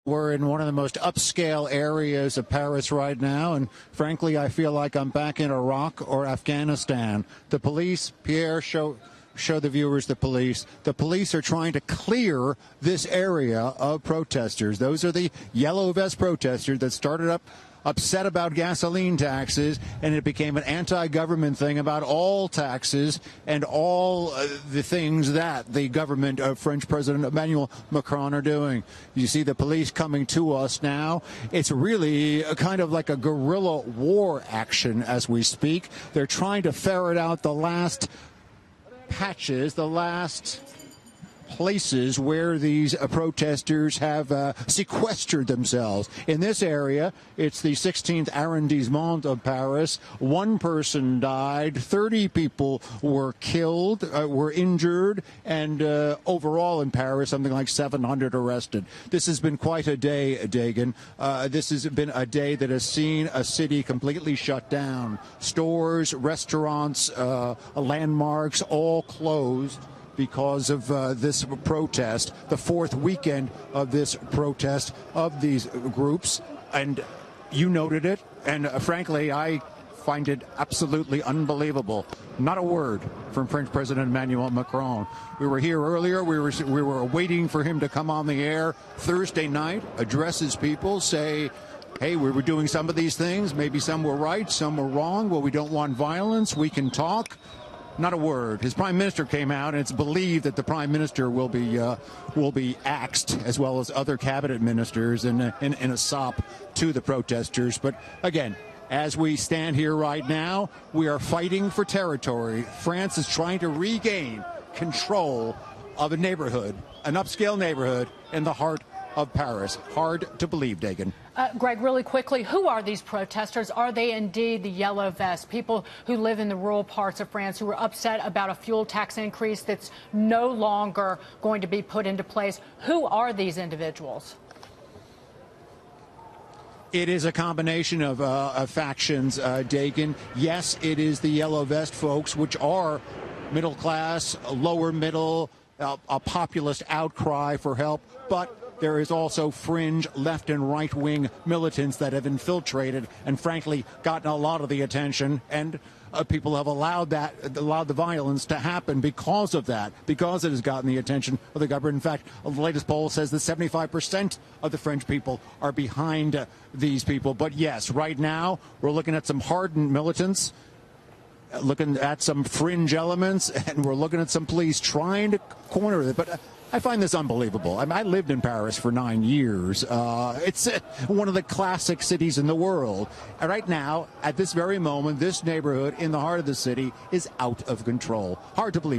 We're in one of the most upscale areas of Paris right now, and frankly, I feel like I'm back in Iraq or Afghanistan. The police, Pierre, show the viewers the police. The police are trying to clear this area of protesters. Those are the yellow vest protesters that started upset about gasoline taxes, and it became an anti-government thing about all taxes and all the things that the government of French President Emmanuel Macron are doing. You see the police coming to us now. It's really kind of like a guerrilla war action as we speak. They're trying to ferret out the last patches, the last places where these protesters have sequestered themselves. In this area, it's the 16th arrondissement of Paris. One person died, 30 people were killed, were injured, and overall in Paris, something like 700 arrested. This has been quite a day, Dagan. This has been a day that has seen a city completely shut down. Stores, restaurants, landmarks, all closed because of this protest, the fourth weekend of this protest of these groups. And you noted it, and frankly, I find it absolutely unbelievable. Not a word from French President Emmanuel Macron. We were here earlier. We were waiting for him to come on the air Thursday night, address his people, say, hey, we were doing some of these things. Maybe some were right, some were wrong. Well, we don't want violence. We can talk. Not a word. His prime minister came out, and it's believed that the prime minister will be axed, as well as other cabinet ministers, in a sop to the protesters. But again, as we stand here right now, we are fighting for territory. France is trying to regain control of a neighborhood, an upscale neighborhood in the heart of Paris. Hard to believe, Dagan. Greg, really quickly, who are these protesters? Are they indeed the yellow vests, people who live in the rural parts of France who are upset about a fuel tax increase that's no longer going to be put into place? Who are these individuals? It is a combination of factions, Dagan. Yes, it is the yellow vest folks, which are middle class, lower middle, a populist outcry for help, but there is also fringe left and right wing militants that have infiltrated and frankly gotten a lot of the attention, and people have allowed the violence to happen because of that, because it has gotten the attention of the government. In fact, the latest poll says that 75% of the French people are behind these people. But yes, right now we're looking at some hardened militants, looking at some fringe elements, and we're looking at some police trying to corner it. But I find this unbelievable. I lived in Paris for 9 years. It's one of the classic cities in the world. And right now, at this very moment, this neighborhood in the heart of the city is out of control. Hard to believe.